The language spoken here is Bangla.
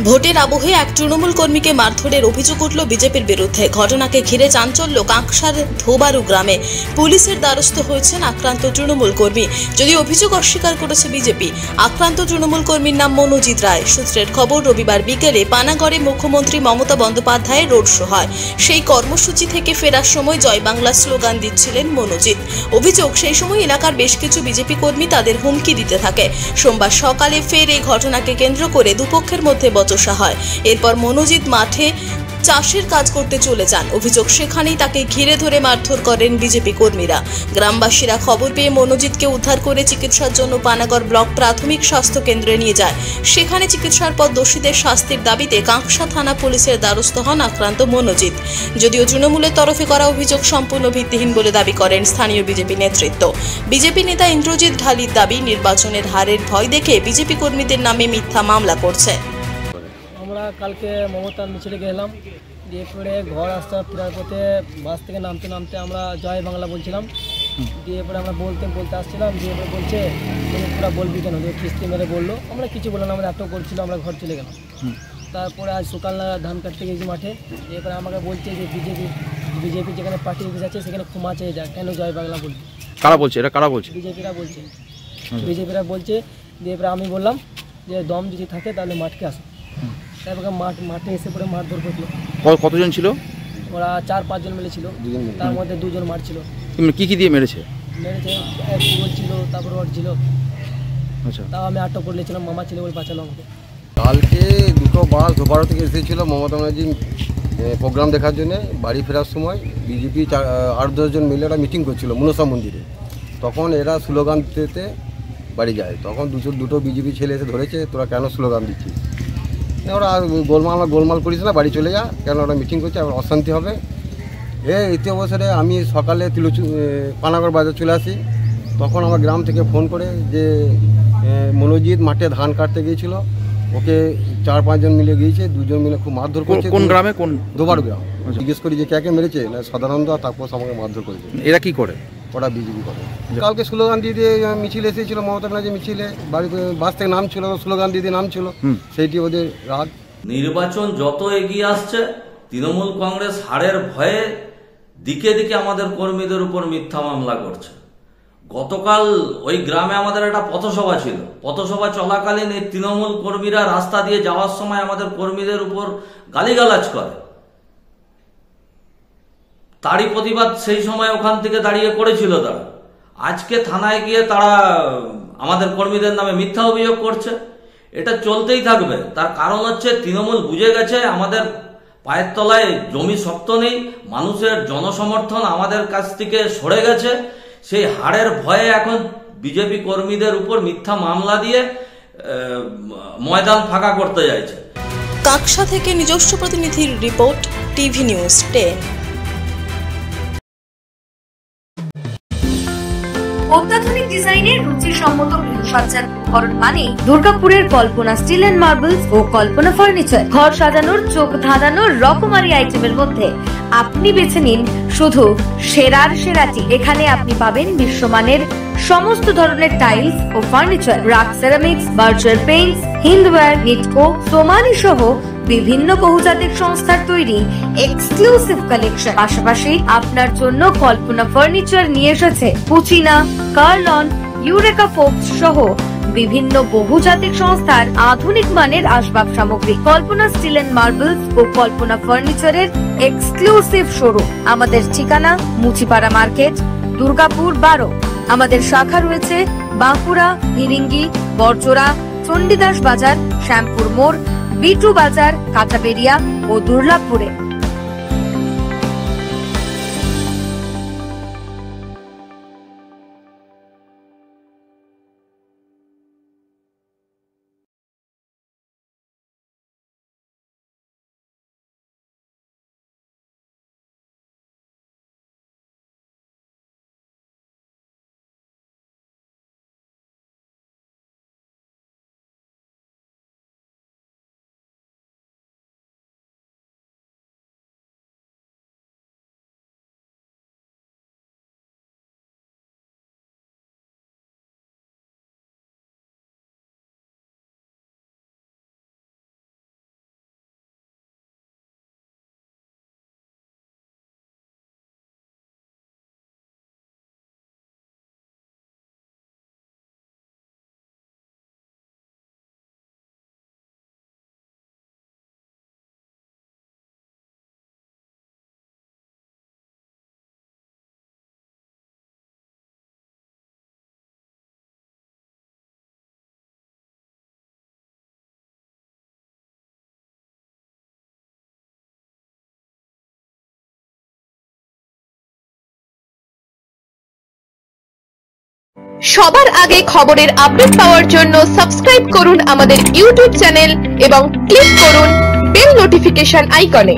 ভোটের আবহে এক তৃণমূল কর্মীকে মারধরের অভিযোগ উঠল বিজেপির বিরুদ্ধে। ঘটনাকে ঘিরে চাঞ্চল্য কাঁকসার ধোবারু গ্রামে। পুলিশের দ্বারস্থ হয়েছেন আক্রান্ত তৃণমূল কর্মী। যদিও অভিযোগ অস্বীকার করেছে বিজেপি। আক্রান্ত তৃণমূল কর্মীর নাম মনোজিৎ রায়। সূত্রের খবর, রবিবার বিকেলে পানাগড়ে মুখ্যমন্ত্রী মমতা বন্দ্যোপাধ্যায়ের রোড শো হয়। সেই কর্মসূচি থেকে ফেরার সময় জয় বাংলা স্লোগান দিচ্ছিলেন মনোজিৎ। অভিযোগ, সেই সময় এলাকার বেশ কিছু বিজেপি কর্মী তাদের হুমকি দিতে থাকে। সোমবার সকালে ফের এই ঘটনাকে কেন্দ্র করে দুপক্ষের মধ্যে বচসা হয়। এরপর মনোজিৎ মাঠে চাষের কাজ করতে চলে যান। অভিযোগ, সেখানেই তাকে ঘিরে ধরে মারধর করেন বিজেপি কর্মীরা। গ্রামবাসীরা খবর পেয়ে মনোজিৎকে উদ্ধার করে চিকিৎসার জন্য পানাগড় ব্লক প্রাথমিক স্বাস্থ্য কেন্দ্রে নিয়ে যায়। সেখানে চিকিৎসার পর দোষীদের শাস্তির দাবিতে কাঁকসা থানা পুলিশের দ্বারস্থ হন আক্রান্ত মনোজিৎ। যদিও তৃণমূলের তরফে করা অভিযোগ সম্পূর্ণ ভিত্তিহীন বলে দাবি করেন স্থানীয় বিজেপি নেতৃত্ব। বিজেপি নেতা ইন্দ্রজিৎ ঢালির দাবি, নির্বাচনের হারের ভয় দেখে বিজেপি কর্মীদের নামে মিথ্যা মামলা করছে। আমরা কালকে মমতার মিছিলে গেলাম, দিয়ে পরে ঘর আসতে ফেরার পথে বাস থেকে নামতে নামতে আমরা জয় বাংলা বলছিলাম। দিয়ে পরে আমরা বলতে আসছিলাম, দিয়ে পরে বলছে তুমি পুরো বলবি কেন, দিয়ে কিস্তি মেরে বললো। আমরা কিছু বললাম, আমরা এত করছিল, আমরা ঘর চলে গেলাম। তারপরে আজ সকাল ধান কাটতে গেছি মাঠে। এরপরে আমাকে বলছে যে বিজেপি যেখানে পার্টি অফিস আছে সেখানে ক্ষমা চেয়ে যা, কেন জয় বাংলা বলবি। কারা বলছে? এটা কারা বলছে? বিজেপিরা বলছে। দিয়ে পরে আমি বললাম যে দম যদি থাকে তাহলে মাঠকে আসো। তারপরে মাঠে এসে পরে মারধর করলো। কতজন ছিল? ওরা 4-5 জন মিলে ছিল, তার মধ্যে 2 জন মারছিল। কি দিয়ে মেরেছে? এক কুকুর ছিল, তারপর ওর ছিল। আচ্ছা, তাও আমি আটক করে নিয়েছিলাম, মামা ছিল ওই বাঁচালো আমাকে। কালকে দুটো বাস ধোবারু থেকে এসেছিল মমতা ব্যানার্জি প্রোগ্রাম দেখার জন্য। বাড়ি ফেরার সময় বিজেপি 8-10 জন মিলে ওরা মিটিং করছিল মনসা মন্দিরে। তখন এরা স্লোগান দিতে বাড়ি যায়। তখন দুটো বিজেপি ছেলে এসে ধরেছে, তোরা কেন স্লোগান দিচ্ছিস? ওরা গোলমাল করিস না, বাড়ি চলে যা, কেন ওরা মিটিং করছে, আবার অশান্তি হবে। এতে অবসরে আমি সকালে পানাগড় বাজার চলে আসি। তখন আমার গ্রাম থেকে ফোন করে যে মনোজিৎ মাঠে ধান কাটতে গিয়েছিল, ওকে 4-5 জন মিলে গিয়েছে, 2 জন মিলে খুব মারধর করছে। কোন গ্রামে? কোন দোবারু গ্রাম। জিজ্ঞেস করি যে কে মেরেছে, না সাধারণত, তারপর আমাকে মারধর করেছে। এরা কি করে? ওরা বিজেপি করে। কালকে স্লোগান দিয়ে মিছিল এসেছিল, মমতা ব্যানার্জি মিছিলে বাড়িতে বাস থেকে নামছিল, স্লোগান দিয়ে নামছিল, সেইটি ওদের রাগ। নির্বাচন যত এগিয়ে আসছে, তৃণমূল কংগ্রেস হারের ভয়ে দিকে দিকে আমাদের কর্মীদের উপর মিথ্যা মামলা করছে। গতকাল ওই গ্রামে আমাদের একটা পথসভা ছিল। পথসভা চলাকালীন এই তৃণমূল কর্মীরা রাস্তা দিয়ে যাওয়ার সময় আমাদের কর্মীদের উপর গালিগালাজ করে। তারই প্রতিবাদ সেই সময় ওখান থেকে দাঁড়িয়ে করেছিল তারা। আজকে থানায় গিয়ে তারা আমাদের কর্মীদের নামে মিথ্যা অভিযোগ করছে। এটা চলতেই থাকবে। তার কারণ হচ্ছে তৃণমূল বুঝে গেছে আমাদের পায়ের তলায় জমি শক্ত নেই, মানুষের জনসমর্থন আমাদের কাছ থেকে সরে গেছে। সেই হারের ভয়ে এখন বিজেপি কর্মীদের উপর মিথ্যা মামলা দিয়ে ময়দান ফাঁকা করতে চাইছে। কাঁকসা থেকে নিজস্ব প্রতিনিধির রিপোর্ট, টিভি নিউজ 10। অত্যাধুনিক ডিজাইনের রুচিসম্মত গৃহসজ্জার উপকরণ মানে দুর্গাপুরের কল্পনা স্টিল এন্ড মার্বেলস ও কল্পনা ফার্নিচার। ঘর সাজানোর, চোখ ধাঁধানোর রকমারি আইটেমের মধ্যে আপনি বেছে নিন শুধু সেরার সেরাটি। এখানে আপনি পাবেন বিশ্বমানের সমস্ত ধরনের টাইলস ও furniture, RAK ceramics, Berger paints, Hindware, Nitco, Somany সহ বিভিন্ন বহুজাতিক সংস্থার তৈরি এক্সক্লুসিভ কালেকশন। পাশাপাশি আপনার জন্য কল্পনা ফার্নিচার নিয়ে এসেছে পুচিনা, কার্লন, ইউরেকা ফোকস সহ বিভিন্ন বহুজাতিক সংস্থার আধুনিক মানের আসবাব সামগ্রী। কল্পনা স্টিল এন্ড মার্বেলস ও কল্পনা ফার্নিচারের এক্সক্লুসিভ শোরুম। আমাদের ঠিকানা মুচিপাড়া মার্কেট, দুর্গাপুর 12। আমাদের শাখা রয়েছে বাঁকুড়া, ফিরিঙ্গি, বড়জোড়া, চণ্ডীদাস বাজার, শ্যামপুর মোড়, বিটু বাজার, কাঁচাবেড়িয়া ও দুর্লাভপুরে। সবার আগে খবরের আপডেট পাওয়ার জন্য সাবস্ক্রাইব করুন আমাদের ইউটিউব চ্যানেল এবং ক্লিক করুন বেল নোটিফিকেশন আইকনে।